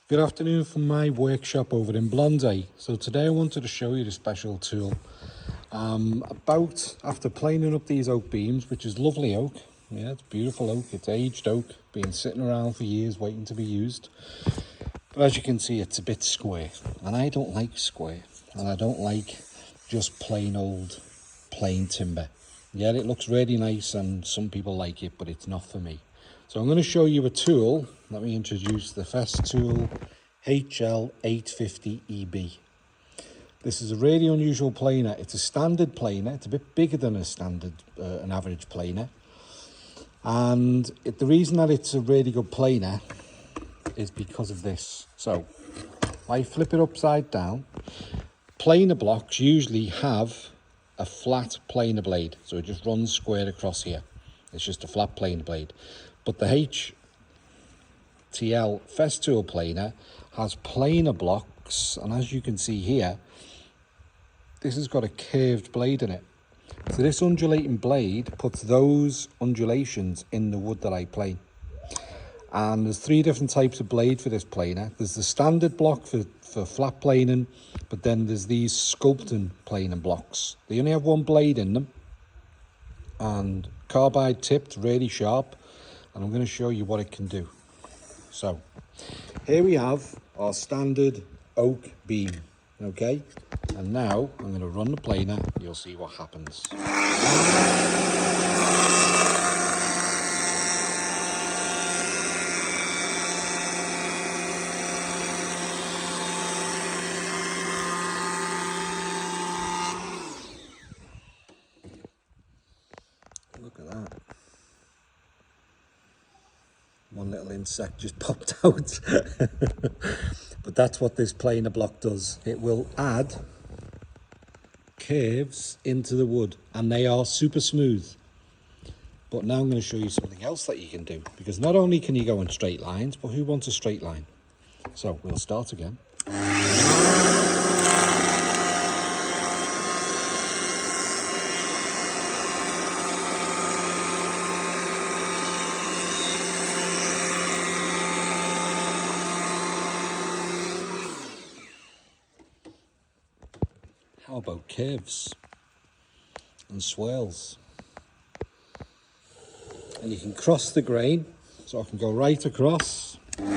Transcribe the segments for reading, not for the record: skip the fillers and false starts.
Good afternoon from my workshop over in Blondie. So today I wanted to show you the special tool. After planing up these oak beams, which is lovely oak. Yeah, it's beautiful oak, it's aged oak, been sitting around for years waiting to be used. But as you can see, it's a bit square, and I don't like square, and I don't like just plain timber. Yeah, it looks really nice and some people like it, but it's not for me. So I'm going to show you a tool. Let me introduce the Festool HL850 This is a really unusual planer. It's a standard planer. It's a bit bigger than an average planer. And the reason that it's a really good planer is because of this. So I flip it upside down. Planer blocks usually have a flat planer blade, so it just runs square across here. It's just a flat planer blade. But the HTL Festool planer has planer blocks, and as you can see here, this has got a curved blade in it. So this undulating blade puts those undulations in the wood that I plane. And there's three different types of blade for this planer. There's the standard block for flat planing, but then there's these sculpting planing blocks. They only have one blade in them, and carbide tipped, really sharp, and I'm going to show you what it can do. So here we have our standard oak beam, okay? And now I'm going to run the planer, you'll see what happens. Look at that. One little insect just popped out. But that's what this planer block does. It will add curves into the wood, and they are super smooth. But now I'm going to show you something else that you can do, because not only can you go in straight lines, but who wants a straight line? So we'll start again. How about curves and swirls? And you can cross the grain, so I can go right across. And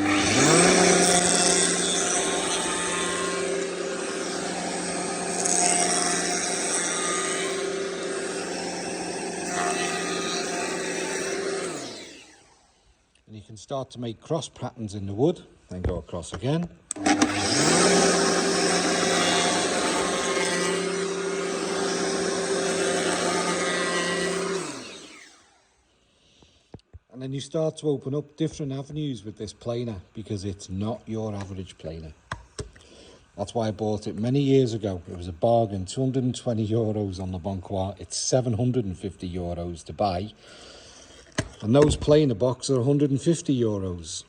you can start to make cross patterns in the wood, then go across again. And then you start to open up different avenues with this planer, because it's not your average planer. That's why I bought it many years ago. It was a bargain, 220 euros on the Bon Coin. It's 750 euros to buy. And those planer boxes are 150 euros.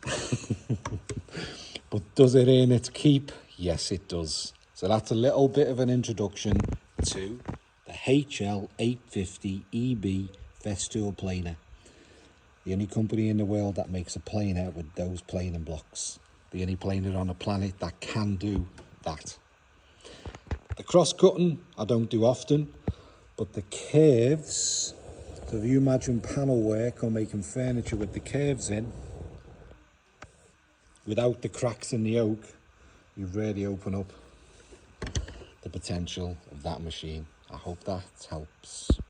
But does it earn its keep? Yes, it does. So that's a little bit of an introduction to the HL850 Festool planer. The only company in the world that makes a planer with those planing blocks. The only planer on the planet that can do that. The cross-cutting I don't do often, but the curves, so if you imagine panel work or making furniture with the curves in, without the cracks in the oak, you really open up the potential of that machine. I hope that helps.